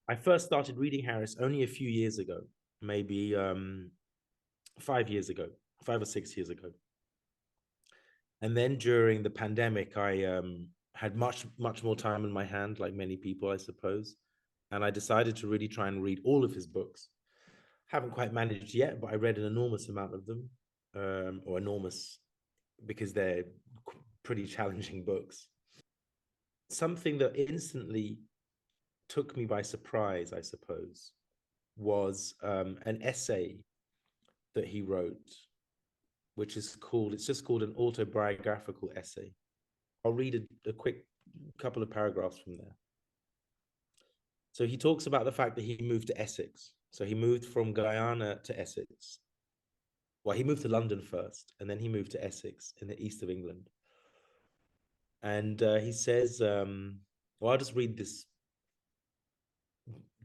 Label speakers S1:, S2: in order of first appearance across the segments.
S1: I first started reading Harris only a few years ago, maybe 5 years ago, 5 or 6 years ago. And then during the pandemic, I had much more time in my hand, like many people, I suppose. And I decided to really try and read all of his books. Haven't quite managed yet, but I read an enormous amount of them, or enormous because they're pretty challenging books. Something that instantly took me by surprise, I suppose, was an essay that he wrote, which is called, it's just called an autobiographical essay. I'll read a quick couple of paragraphs from there. So he talks about the fact that he moved to Essex. So he moved from Guyana to Essex. Well, he moved to London first, and then he moved to Essex in the east of England. And he says, well, I'll just read this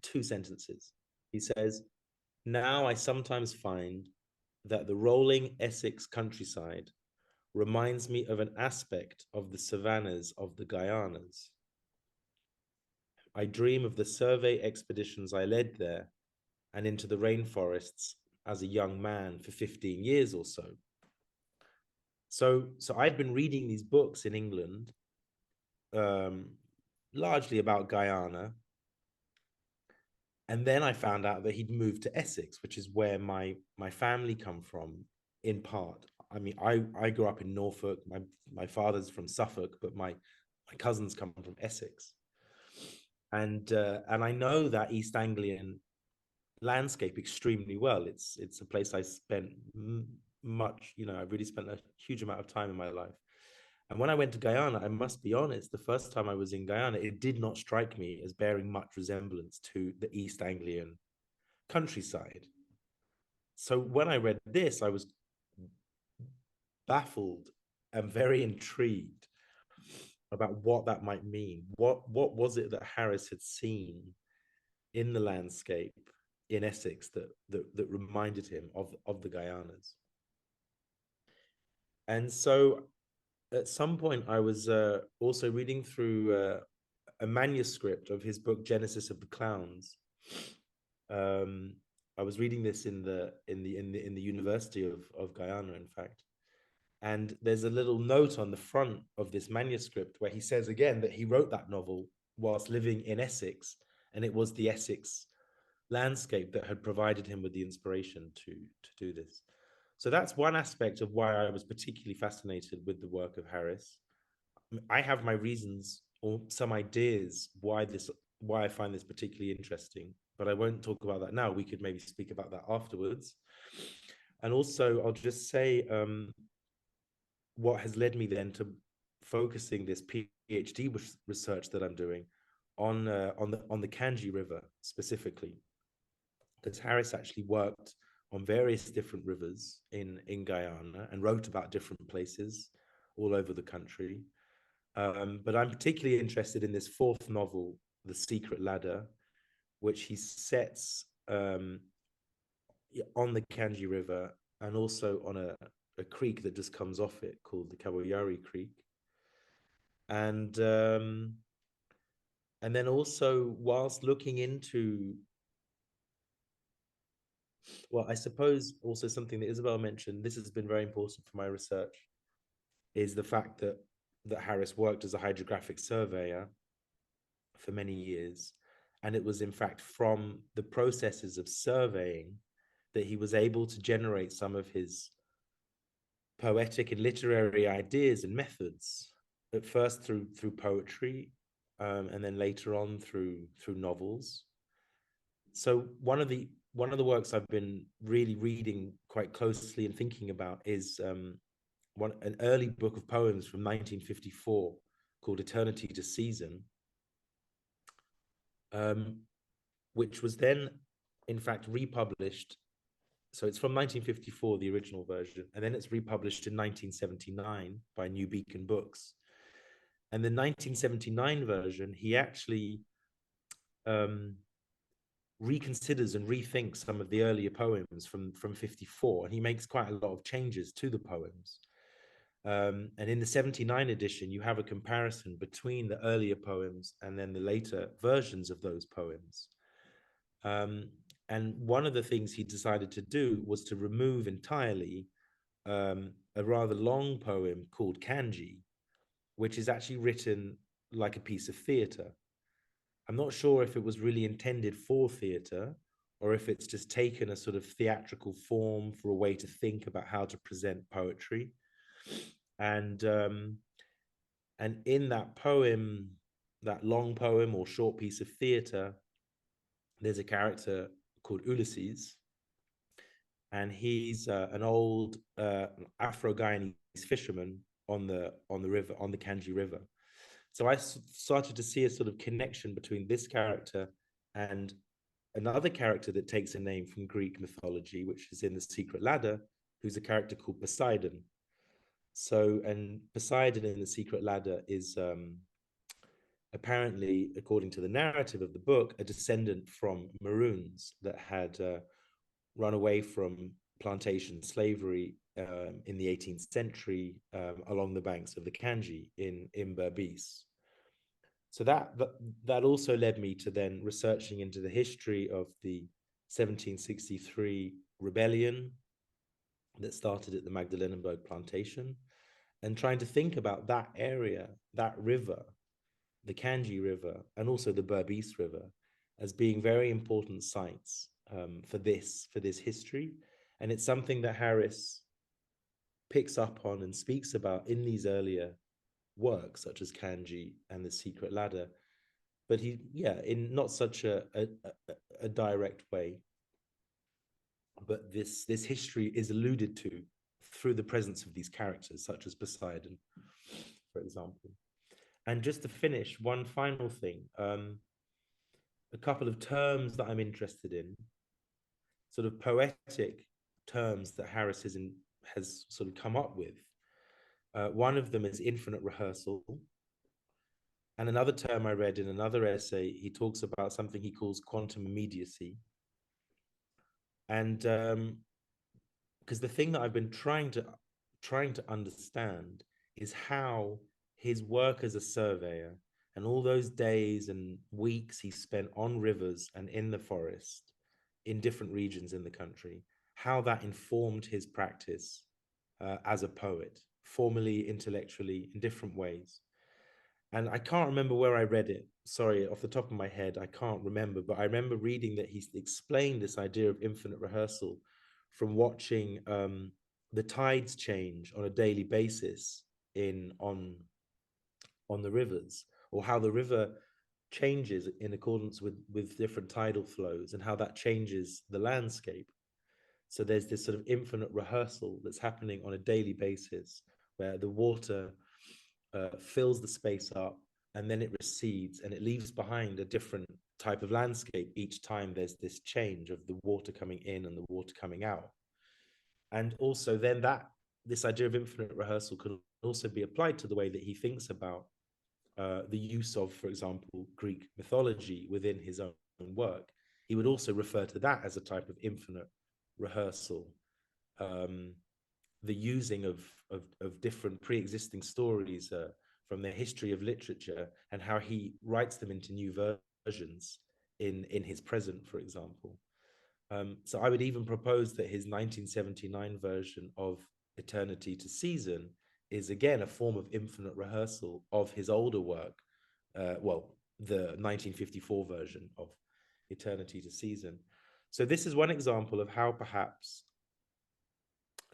S1: two sentences. He says, now I sometimes find that the rolling Essex countryside reminds me of an aspect of the savannas of the Guianas. I dream of the survey expeditions I led there and into the rainforests as a young man for 15 years or so. So I'd been reading these books in England, um, largely about Guyana. And then I found out that he'd moved to Essex, which is where my family come from, in part. I mean, I grew up in Norfolk. My father's from Suffolk, but my cousins come from Essex. And I know that East Anglian landscape extremely well. It's a place I spent much, I've really spent a huge amount of time in my life. And when I went to Guyana, I must be honest, the first time I was in Guyana, it did not strike me as bearing much resemblance to the East Anglian countryside. So when I read this, I was baffled and very intrigued about what that might mean. What was it that Harris had seen in the landscape in Essex that reminded him of the Guyanas? And so at some point, I was also reading through a manuscript of his book Genesis of the Clowns. Um, I was reading this in the University of Guyana, in fact. And there's a little note on the front of this manuscript where he says again that he wrote that novel whilst living in Essex, and it was the Essex landscape that had provided him with the inspiration to do this. So that's one aspect of why I was particularly fascinated with the work of Harris. I have my reasons or some ideas why I find this particularly interesting, but I won't talk about that now. We could maybe speak about that afterwards. And also, I'll just say what has led me then to focusing this PhD research that I'm doing on the Canje River specifically, because Harris actually worked on various different rivers in Guyana and wrote about different places all over the country. But I'm particularly interested in this fourth novel, The Secret Ladder, which he sets on the Canje River and also on a creek that just comes off it called the Kaboyari Creek. And and then also whilst looking into, well, I suppose also something that Isabel mentioned, this has been very important for my research, is the fact that Harris worked as a hydrographic surveyor for many years. And it was in fact from the processes of surveying that he was able to generate some of his poetic and literary ideas and methods, at first through poetry, and then later on through novels. So one of the works I've been really reading quite closely and thinking about is an early book of poems from 1954 called Eternity to Season, which was then, in fact, republished. So it's from 1954, the original version, and then it's republished in 1979 by New Beacon Books. And the 1979 version, he actually reconsiders and rethinks some of the earlier poems from 54, and he makes quite a lot of changes to the poems. And in the 79 edition, you have a comparison between the earlier poems and then the later versions of those poems. Um, and one of the things he decided to do was to remove entirely a rather long poem called Canje, which is actually written like a piece of theatre. I'm not sure if it was really intended for theatre or if it's just taken a sort of theatrical form for a way to think about how to present poetry. And um, and in that poem, that long poem or short piece of theatre, there's a character called Ulysses, and he's an old Afro-Guyanese fisherman on the river, on the Canje River. So I started to see a sort of connection between this character and another character that takes a name from Greek mythology, which is in The Secret Ladder, who's a character called Poseidon. So, and Poseidon in The Secret Ladder is apparently, according to the narrative of the book, a descendant from Maroons that had run away from plantation slavery in the 18th century along the banks of the Canje in Berbice. So that also led me to then researching into the history of the 1763 rebellion that started at the Magdalenenburg plantation, and trying to think about that area, that river, the Canje River, and also the Berbice River, as being very important sites for this history. And it's something that Harris picks up on and speaks about in these earlier works, such as Canje and The Secret Ladder. But he, yeah, in not such a direct way. But this history is alluded to through the presence of these characters, such as Poseidon, for example. And just to finish, one final thing, a couple of terms that I'm interested in, sort of poetic terms that Harris has sort of come up with. One of them is infinite rehearsal. And another term I read in another essay, he talks about something he calls quantum immediacy. And because the thing that I've been trying to understand is how his work as a surveyor and all those days and weeks he spent on rivers and in the forest in different regions in the country, how that informed his practice as a poet, formally, intellectually, in different ways. And I can't remember where I read it. Sorry, off the top of my head, I can't remember, but I remember reading that he explained this idea of infinite rehearsal from watching the tides change on a daily basis in on the rivers, or how the river changes in accordance with different tidal flows and how that changes the landscape. So there's this sort of infinite rehearsal that's happening on a daily basis where the water fills the space up and then it recedes and it leaves behind a different type of landscape each time there's this change of the water coming in and the water coming out. And also then that this idea of infinite rehearsal can also be applied to the way that he thinks about the use of, for example, Greek mythology within his own work. He would also refer to that as a type of infinite rehearsal. The using of different pre-existing stories from the history of literature and how he writes them into new versions in his present, for example. So I would even propose that his 1979 version of Eternity to Season is again a form of infinite rehearsal of his older work, well, the 1954 version of Eternity to Season. So this is one example of how perhaps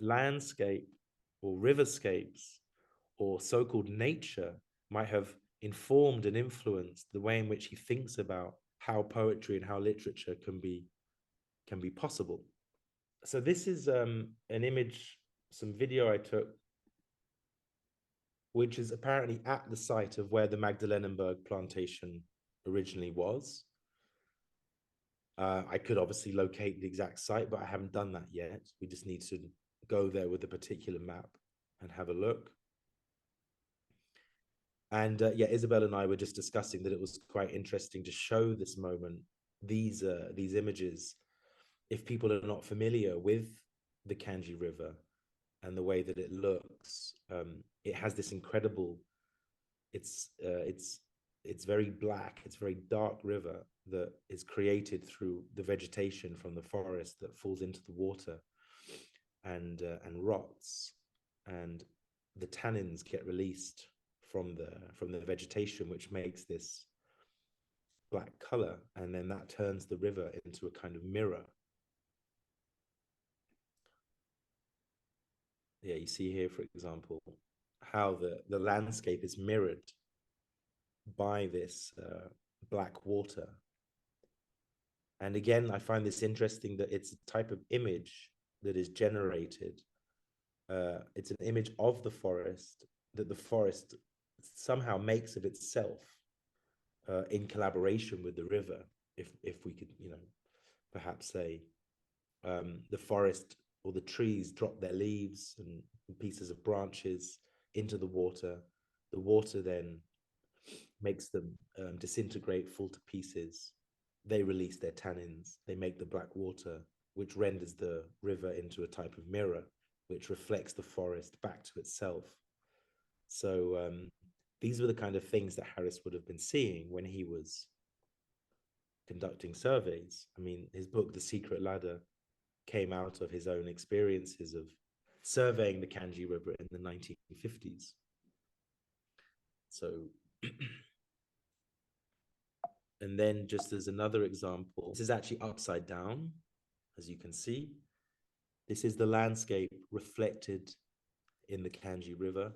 S1: landscape or riverscapes or so-called nature might have informed and influenced the way in which he thinks about how poetry and how literature can be possible. So this is an image, some video I took, which is apparently at the site of where the Magdalenenburg plantation originally was. I could obviously locate the exact site, but I haven't done that yet. We just need to go there with a particular map and have a look. And yeah, Isabel and I were just discussing that it was quite interesting to show this moment, these images, if people are not familiar with the Canje River and the way that it looks. It has this incredible, it's it's very black, it's a very dark river that is created through the vegetation from the forest that falls into the water and rots, and the tannins get released from the vegetation, which makes this black color, and then that turns the river into a kind of mirror. Yeah, you see here, for example, how the landscape is mirrored by this black water. And again, I find this interesting that it's a type of image that is generated. It's an image of the forest that the forest somehow makes of itself in collaboration with the river. If we could, perhaps say the forest or the trees drop their leaves and pieces of branches into the water. The water then makes them disintegrate, fall to pieces. They release their tannins. They make the black water, which renders the river into a type of mirror, which reflects the forest back to itself. So these were the kind of things that Harris would have been seeing when he was conducting surveys. I mean, his book, The Secret Ladder, came out of his own experiences of surveying the Canje River in the 1950s. So, and then just as another example, this is actually upside down, as you can see. This is the landscape reflected in the Canje River.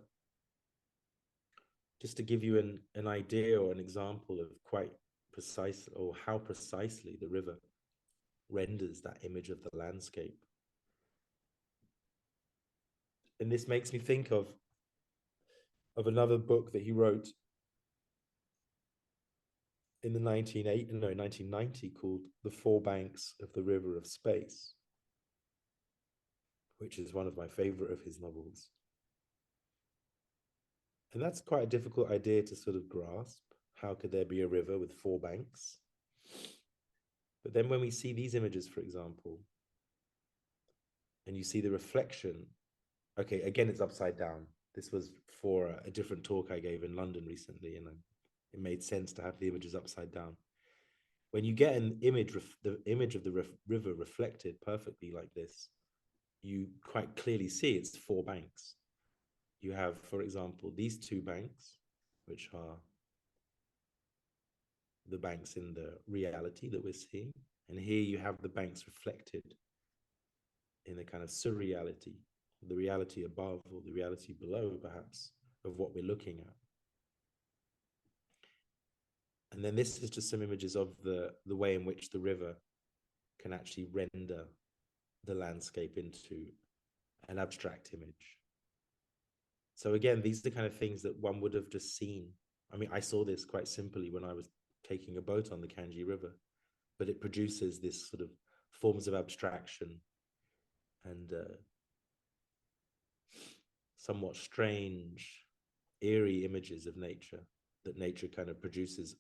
S1: Just to give you an idea or an example of quite precise, or how precisely the river renders that image of the landscape. And this makes me think of another book that he wrote in the 1990 called The Four Banks of the River of Space, which is one of my favorite of his novels. And that's quite a difficult idea to sort of grasp. How could there be a river with four banks? But then when we see these images, for example, and you see the reflection, okay, again, it's upside down. This was for a different talk I gave in London recently, and it made sense to have the images upside down. When you get an image, the image of the river reflected perfectly like this, you quite clearly see it's four banks. You have, for example, these two banks, which are the banks in the reality that we're seeing. And here you have the banks reflected in a kind of surreality, the reality above or the reality below, perhaps, of what we're looking at. And then this is just some images of the way in which the river can actually render the landscape into an abstract image. So again, these are the kind of things that one would have just seen. I mean, I saw this quite simply when I was taking a boat on the Canje River, but it produces this sort of forms of abstraction and somewhat strange, eerie images of nature that nature kind of produces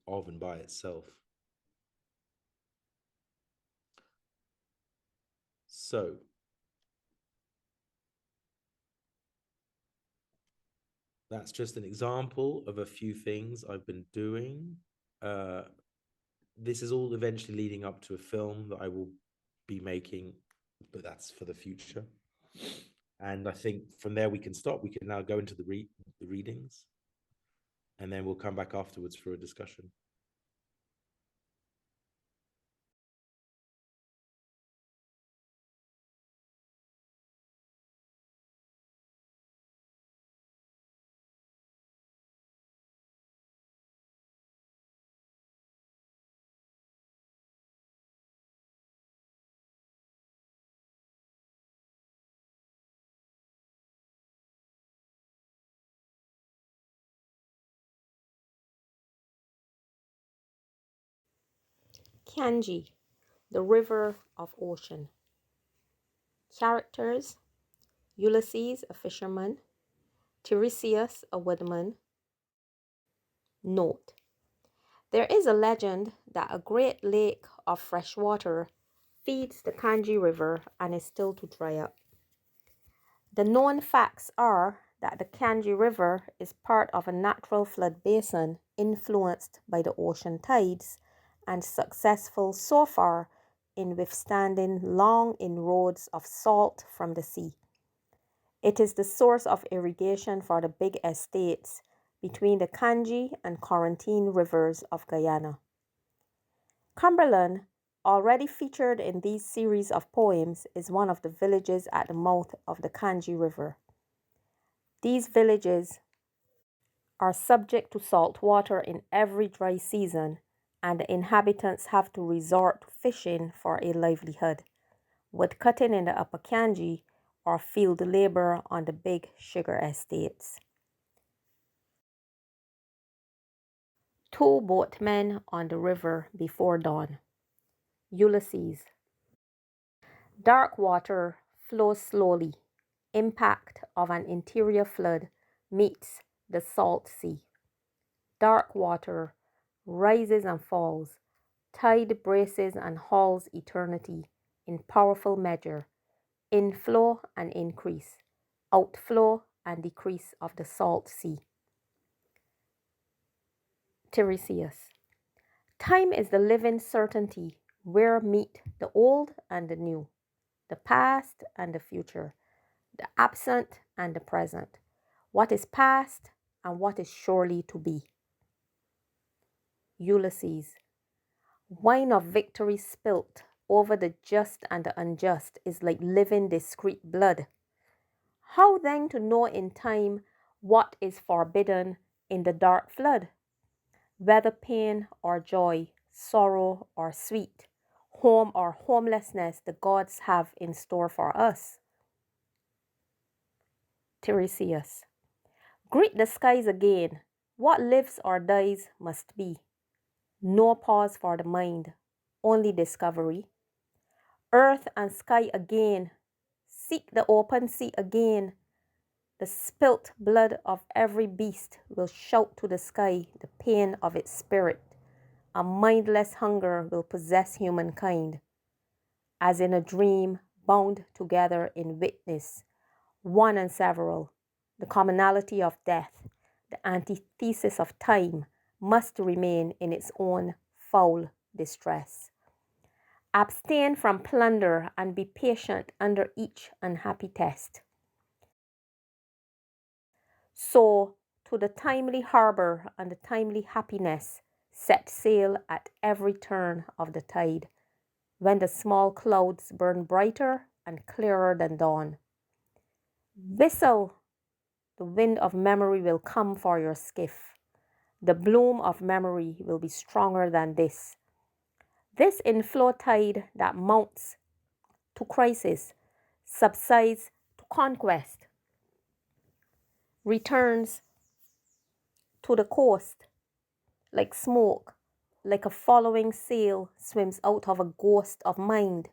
S1: of and by itself. So that's just an example of a few things I've been doing. This is all eventually leading up to a film that I will be making, but that's for the future. And I think from there we can stop. We can now go into the readings, and then we'll come back afterwards for a discussion.
S2: Canje, the river of ocean. Characters: Ulysses, a fisherman; Tiresias, a woodman. Note: there is a legend that a great lake of fresh water feeds the Canje River and is still to dry up. The known facts are that the Canje River is part of a natural flood basin influenced by the ocean tides and successful so far in withstanding long inroads of salt from the sea. It is the source of irrigation for the big estates between the Canje and Quarantine rivers of Guyana. Cumberland, already featured in these series of poems, is one of the villages at the mouth of the Canje River. These villages are subject to salt water in every dry season, and the inhabitants have to resort to fishing for a livelihood, wood cutting in the Upper Canje, or field labor on the big sugar estates. Two boatmen on the river before dawn. Ulysses. Dark water flows slowly. Impact of an interior flood meets the salt sea. Dark water rises and falls. Tide braces and hauls eternity in powerful measure. Inflow and increase. Outflow and decrease of the salt sea. Tiresias. Time is the living certainty where meet the old and the new, the past and the future, the absent and the present, what is past and what is surely to be. Ulysses. Wine of victory spilt over the just and the unjust is like living discreet blood. How then to know in time what is forbidden in the dark flood? Whether pain or joy, sorrow or sweet, home or homelessness the gods have in store for us. Tiresias. Greet the skies again. What lives or dies must be. No pause for the mind, only discovery. Earth and sky again. Seek the open sea again. The spilt blood of every beast will shout to the sky the pain of its spirit. A mindless hunger will possess humankind. As in a dream, bound together in witness, one and several, the commonality of death, the antithesis of time, must remain in its own foul distress. Abstain from plunder and be patient under each unhappy test. So, to the timely harbour and the timely happiness, set sail at every turn of the tide, when the small clouds burn brighter and clearer than dawn. Whistle, the wind of memory will come for your skiff. The bloom of memory will be stronger than this. This inflow tide that mounts to crisis, subsides to conquest, returns to the coast like smoke, like a following sail swims out of a ghost of mind.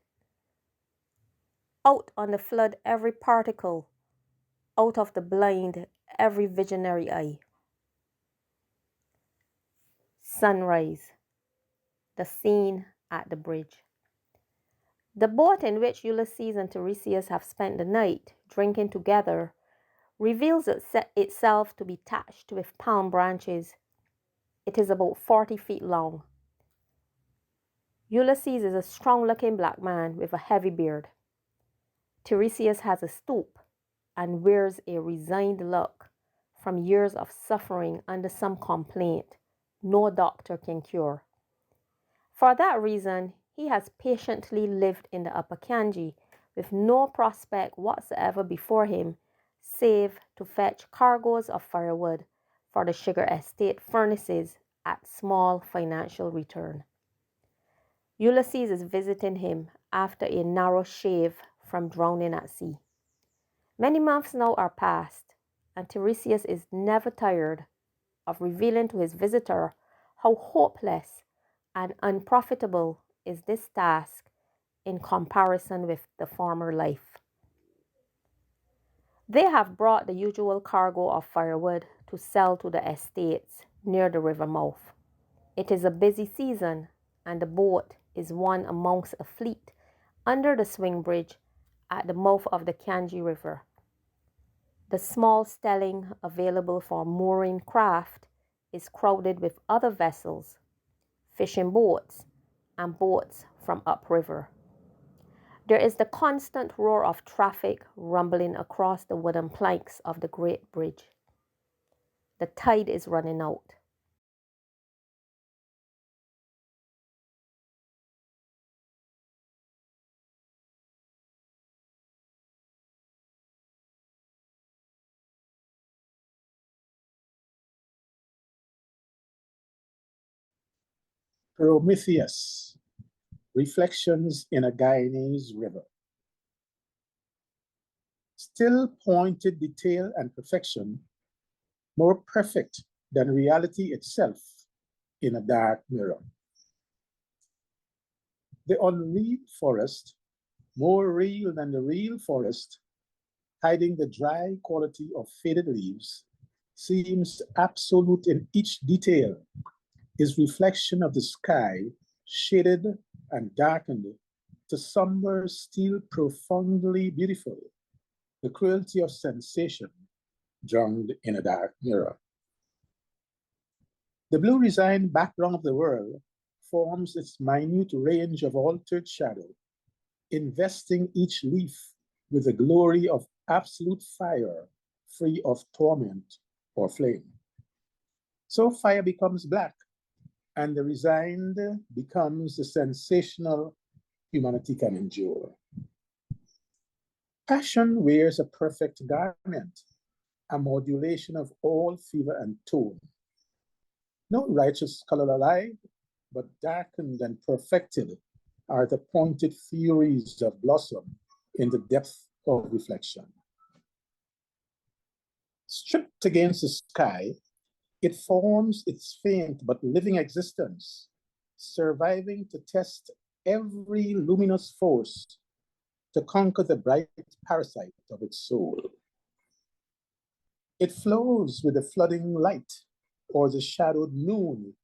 S2: Out on the flood every particle, out of the blind every visionary eye. Sunrise, the scene at the bridge. The boat in which Ulysses and Tiresias have spent the night, drinking together, reveals itself to be thatched with palm branches. It is about 40 feet long. Ulysses is a strong-looking black man with a heavy beard. Tiresias has a stoop and wears a resigned look from years of suffering under some complaint no doctor can cure. For that reason, he has patiently lived in the Upper Canje with no prospect whatsoever before him save to fetch cargoes of firewood for the sugar estate furnaces at small financial return. Ulysses is visiting him after a narrow shave from drowning at sea. Many months now are past, and Tiresias is never tired of revealing to his visitor how hopeless and unprofitable is this task in comparison with the former life. They have brought the usual cargo of firewood to sell to the estates near the river mouth. It is a busy season, and the boat is one amongst a fleet under the swing bridge at the mouth of the Canje River. The small stelling available for mooring craft is crowded with other vessels, fishing boats, and boats from upriver. There is the constant roar of traffic rumbling across the wooden planks of the great bridge. The tide is running out.
S3: Prometheus, Reflections in a Guyanese River. Still pointed detail and perfection, more perfect than reality itself in a dark mirror. The unreal forest, more real than the real forest, hiding the dry quality of faded leaves, seems absolute in each detail, is reflection of the sky, shaded and darkened to somber, still profoundly beautiful, the cruelty of sensation drowned in a dark mirror. The blue resigned background of the world forms its minute range of altered shadow, investing each leaf with the glory of absolute fire, free of torment or flame. So fire becomes black, and the resigned becomes the sensational humanity can endure. Passion wears a perfect garment, a modulation of all fever and tone. No righteous color alive, but darkened and perfected are the pointed furies of blossom in the depth of reflection. Stripped against the sky, it forms its faint but living existence, surviving to test every luminous force to conquer the bright parasite of its soul. It flows with the flooding light or the shadowed noon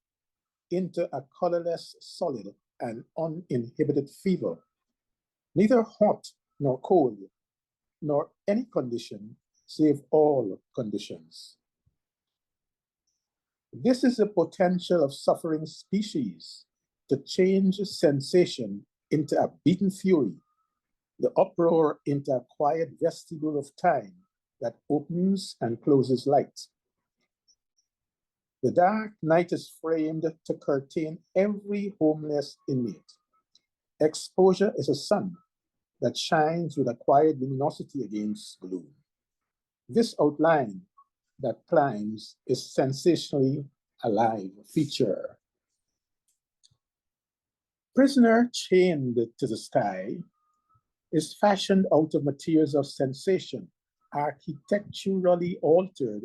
S3: into a colorless solid and uninhibited fever, neither hot nor cold, nor any condition save all conditions. This is the potential of suffering species to change sensation into a beaten fury, the uproar into a quiet vestibule of time that opens and closes light. The dark night is framed to curtain every homeless inmate. Exposure is a sun that shines with a quiet luminosity against gloom. This outline that climbs is sensationally alive feature. Prisoner chained to the sky is fashioned out of materials of sensation, architecturally altered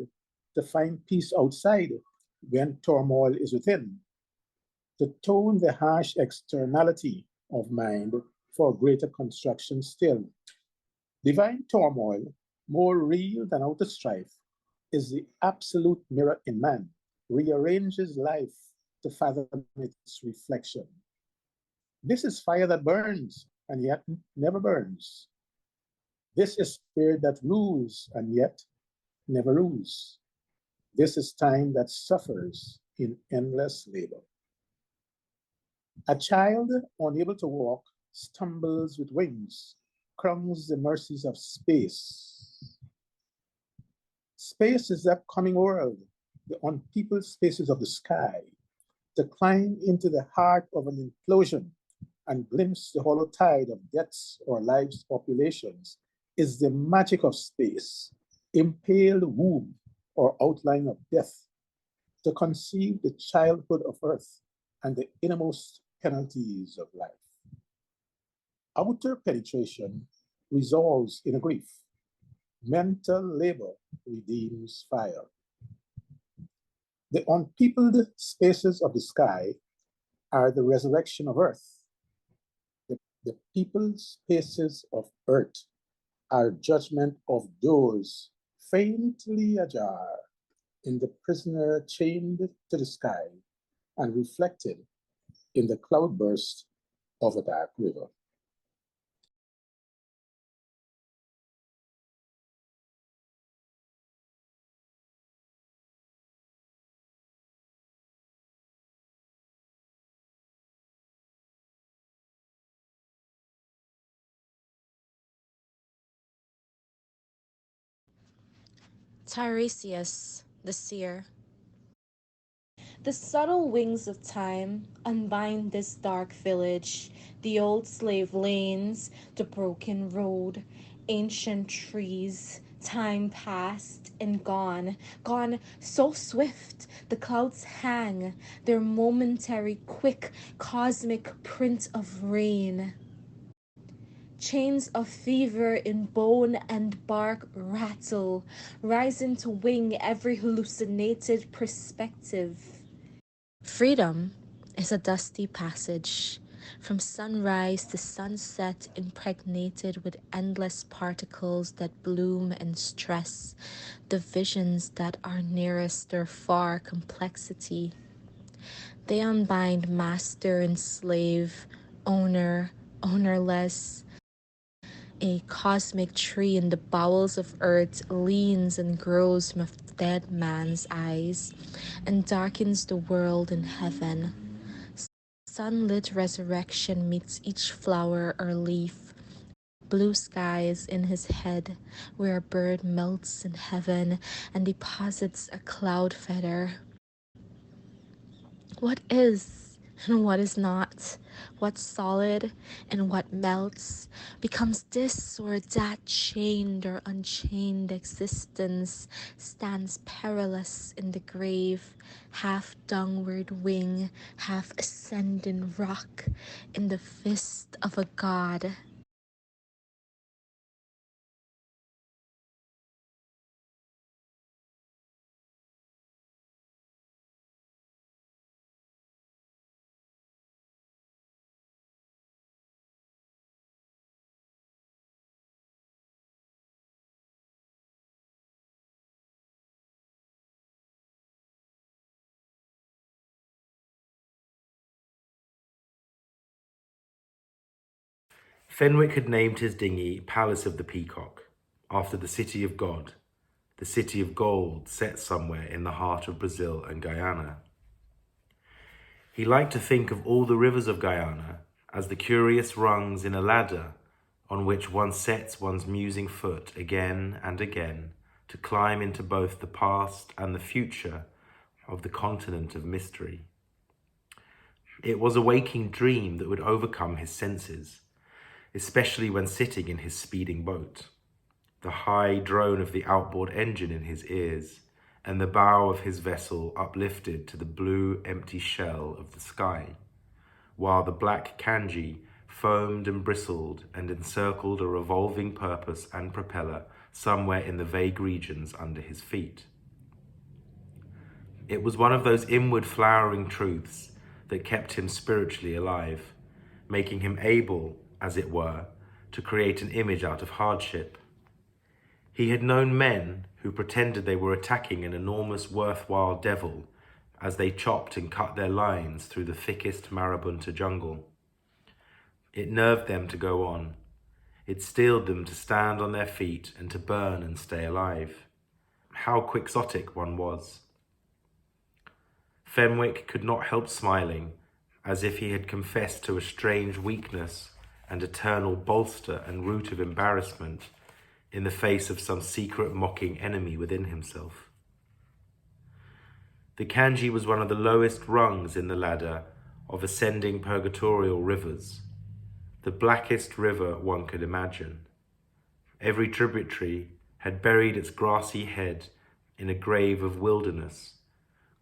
S3: to find peace outside when turmoil is within, to tone the harsh externality of mind for greater construction still. Divine turmoil, more real than outer strife, is the absolute mirror in man, rearranges life to fathom its reflection. This is fire that burns and yet never burns. This is spirit that rules and yet never rules. This is time that suffers in endless labor. A child unable to walk stumbles with wings, crowns the mercies of space. Space is that coming world, the unpeopled spaces of the sky, to climb into the heart of an implosion and glimpse the hollow tide of deaths or lives populations is the magic of space, impaled womb or outline of death, to conceive the childhood of earth and the innermost penalties of life. Outer penetration resolves in a grief. Mental labor redeems fire. The unpeopled spaces of the sky are the resurrection of earth. The peopled spaces of earth are judgment of doors faintly ajar in the prisoner chained to the sky and reflected in the cloudburst of a dark river.
S4: Tiresias, the seer. The subtle wings of time unbind this dark village, the old slave lanes, the broken road, ancient trees, time past and gone, gone so swift, the clouds hang, their momentary, quick, cosmic print of rain. Chains of fever in bone and bark rattle, rising to wing every hallucinated perspective. Freedom is a dusty passage, from sunrise to sunset, impregnated with endless particles that bloom and stress, the visions that are nearest their far complexity. They unbind master and slave, owner, ownerless. A cosmic tree in the bowels of earth leans and grows from a dead man's eyes and darkens the world in heaven. Sunlit resurrection meets each flower or leaf. Blue skies in his head, where a bird melts in heaven and deposits a cloud feather. What is and what is not, what's solid and what melts, becomes this or that chained or unchained existence, stands perilous in the grave, half downward wing, half ascending rock, in the fist of a god.
S1: Fenwick had named his dinghy Palace of the Peacock, after the city of God, the city of gold set somewhere in the heart of Brazil and Guyana. He liked to think of all the rivers of Guyana as the curious rungs in a ladder on which one sets one's musing foot again and again to climb into both the past and the future of the continent of mystery. It was a waking dream that would overcome his senses, especially when sitting in his speeding boat, the high drone of the outboard engine in his ears, and the bow of his vessel uplifted to the blue, empty shell of the sky, while the black Canje foamed and bristled and encircled a revolving purpose and propeller somewhere in the vague regions under his feet. It was one of those inward flowering truths that kept him spiritually alive, making him able, as it were, to create an image out of hardship. He had known men who pretended they were attacking an enormous worthwhile devil as they chopped and cut their lines through the thickest marabunta jungle. It nerved them to go on. It steeled them to stand on their feet and to burn and stay alive. How quixotic one was. Fenwick could not help smiling, as if he had confessed to a strange weakness and eternal bolster and root of embarrassment in the face of some secret mocking enemy within himself. The Canje was one of the lowest rungs in the ladder of ascending purgatorial rivers, the blackest river one could imagine. Every tributary had buried its grassy head in a grave of wilderness,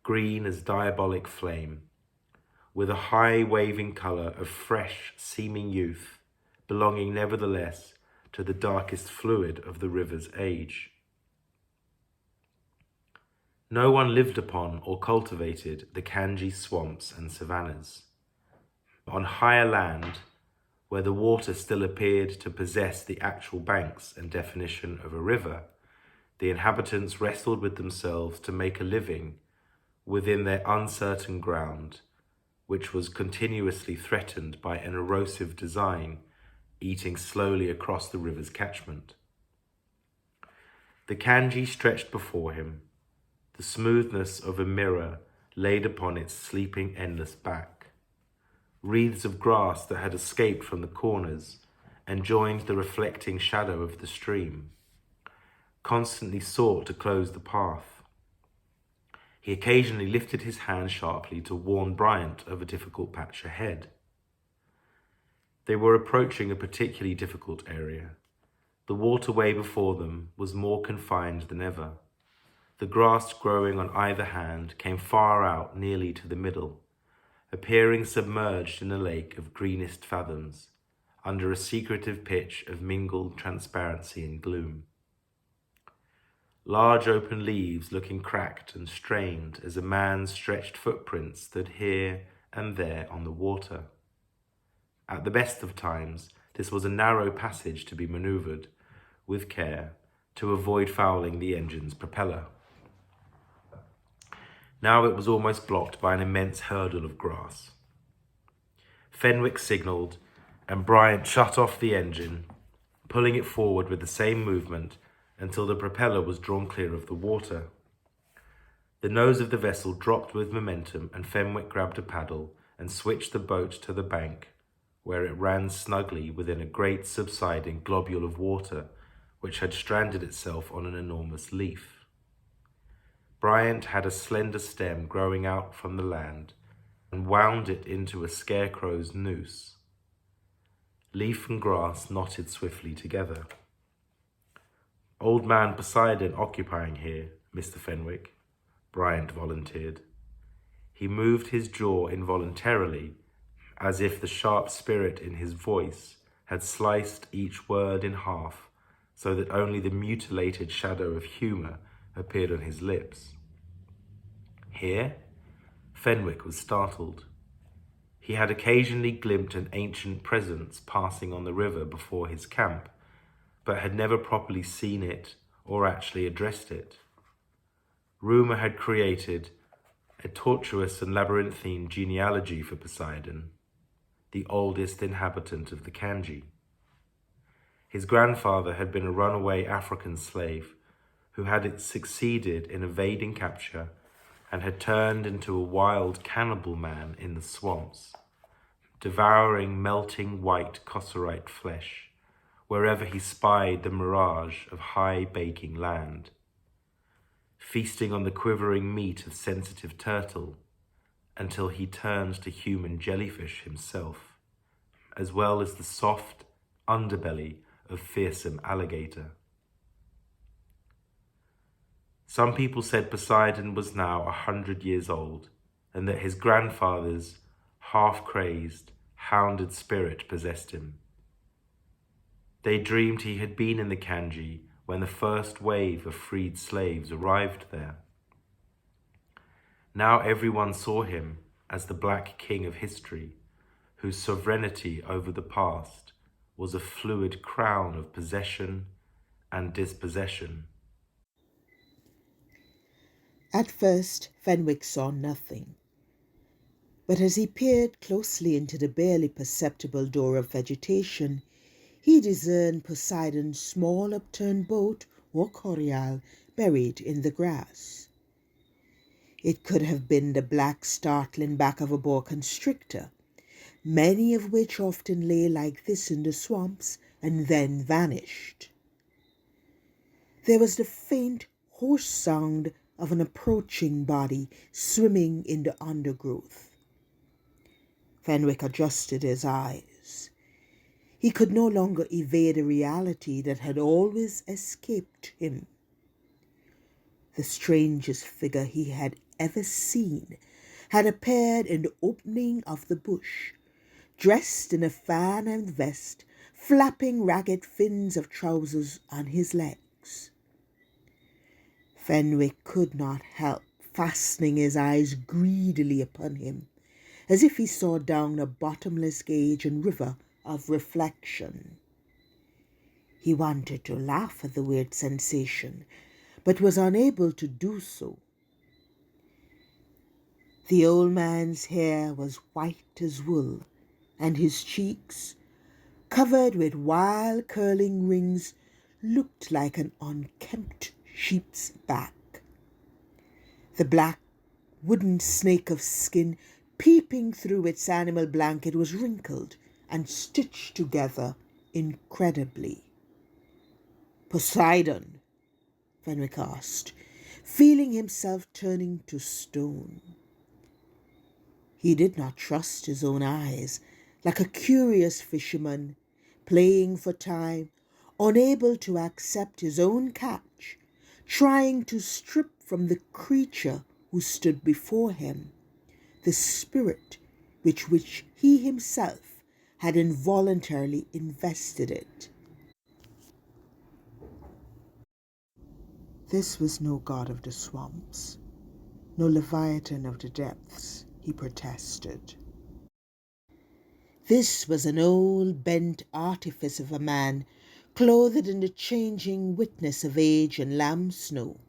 S1: green as diabolic flame, with a high waving colour of fresh seeming youth, belonging nevertheless to the darkest fluid of the river's age. No one lived upon or cultivated the Canje swamps and savannas. On higher land, where the water still appeared to possess the actual banks and definition of a river, the inhabitants wrestled with themselves to make a living within their uncertain ground, which was continuously threatened by an erosive design eating slowly across the river's catchment. The Canje stretched before him, the smoothness of a mirror laid upon its sleeping endless back. Wreaths of grass that had escaped from the corners and joined the reflecting shadow of the stream. constantly sought to close the path. He occasionally lifted his hand sharply to warn Bryant of a difficult patch ahead. They were approaching a particularly difficult area. The waterway before them was more confined than ever. The grass growing on either hand came far out nearly to the middle, appearing submerged in a lake of greenest fathoms, under a secretive pitch of mingled transparency and gloom. Large open leaves looking cracked and strained as a man's stretched footprints stood here and there on the water. At the best of times, this was a narrow passage to be manoeuvred, with care, to avoid fouling the engine's propeller. Now it was almost blocked by an immense hurdle of grass. Fenwick signalled, and Bryant shut off the engine, pulling it forward with the same movement until the propeller was drawn clear of the water. The nose of the vessel dropped with momentum, and Fenwick grabbed a paddle and switched the boat to the bank, where it ran snugly within a great subsiding globule of water which had stranded itself on an enormous leaf. Bryant had a slender stem growing out from the land and wound it into a scarecrow's noose. Leaf and grass knotted swiftly together. "Old man Poseidon occupying here, Mr. Fenwick," Bryant volunteered. He moved his jaw involuntarily, as if the sharp spirit in his voice had sliced each word in half, so that only the mutilated shadow of humour appeared on his lips. Here? Fenwick was startled. He had occasionally glimpsed an ancient presence passing on the river before his camp, but had never properly seen it or actually addressed it. Rumour had created a tortuous and labyrinthine genealogy for Poseidon, the oldest inhabitant of the Canje. His grandfather had been a runaway African slave who had succeeded in evading capture and had turned into a wild cannibal man in the swamps, devouring melting white Kosserite flesh wherever he spied the mirage of high baking land, feasting on the quivering meat of sensitive turtle until he turned to human jellyfish himself, as well as the soft underbelly of fearsome alligator. Some people said Poseidon was now 100 years old, and that his grandfather's half-crazed, hounded spirit possessed him. They dreamed he had been in the Canje when the first wave of freed slaves arrived there. Now everyone saw him as the Black King of history, whose sovereignty over the past was a fluid crown of possession and dispossession.
S5: At first, Fenwick saw nothing, but as he peered closely into the barely perceptible door of vegetation, he discerned Poseidon's small upturned boat or corial buried in the grass. It could have been the black startling back of a boa constrictor, many of which often lay like this in the swamps and then vanished. There was the faint, hoarse sound of an approaching body swimming in the undergrowth. Fenwick adjusted his eyes. He could no longer evade a reality that had always escaped him. The strangest figure he had ever seen had appeared in the opening of the bush, dressed in a fan and vest, flapping ragged fins of trousers on his legs. Fenwick could not help fastening his eyes greedily upon him, as if he saw down a bottomless gauge and river of reflection. He wanted to laugh at the weird sensation, but was unable to do so. The old man's hair was white as wool, and his cheeks, covered with wild curling rings, looked like an unkempt sheep's back. The black wooden snake of skin peeping through its animal blanket was wrinkled and stitched together incredibly. "Poseidon," Fenwick asked, feeling himself turning to stone. He did not trust his own eyes, like a curious fisherman, playing for time, unable to accept his own catch, trying to strip from the creature who stood before him the spirit with which he himself had involuntarily invested it. This was no god of the swamps, no leviathan of the depths, he protested. This was an old bent artifice of a man, clothed in the changing witness of age and lamb snow,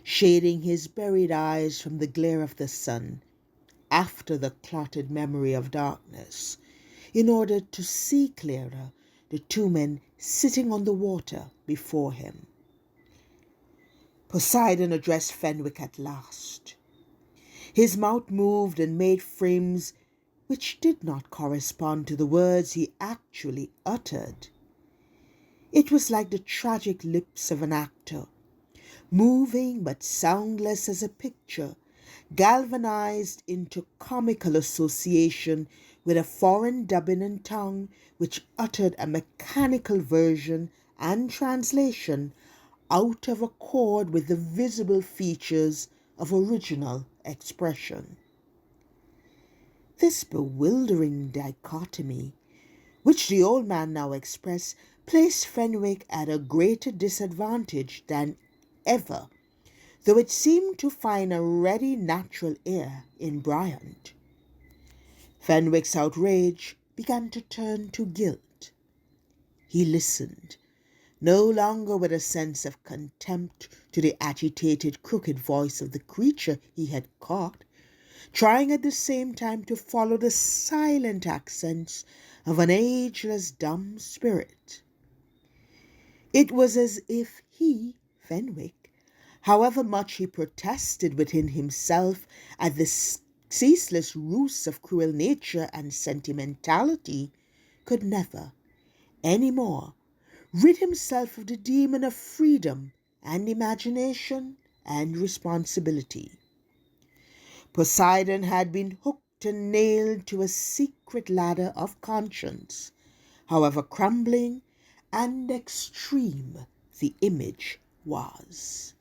S5: shading his buried eyes from the glare of the sun, after the clotted memory of darkness, in order to see clearer the two men sitting on the water before him. Poseidon addressed Fenwick at last. His mouth moved and made frames which did not correspond to the words he actually uttered. It was like the tragic lips of an actor, moving but soundless as a picture, galvanized into comical association with a foreign dubbing and tongue which uttered a mechanical version and translation out of accord with the visible features of original expression. This bewildering dichotomy, which the old man now expressed, placed Fenwick at a greater disadvantage than ever, though it seemed to find a ready natural ear in Bryant. Fenwick's outrage began to turn to guilt. He listened, no longer with a sense of contempt to the agitated, crooked voice of the creature he had caught, trying at the same time to follow the silent accents of an ageless dumb spirit. It was as if he, Fenwick, however much he protested within himself at the ceaseless ruse of cruel nature and sentimentality, could never, any more, rid himself of the demon of freedom and imagination and responsibility. Poseidon had been hooked and nailed to a secret ladder of conscience, however crumbling and extreme the image was.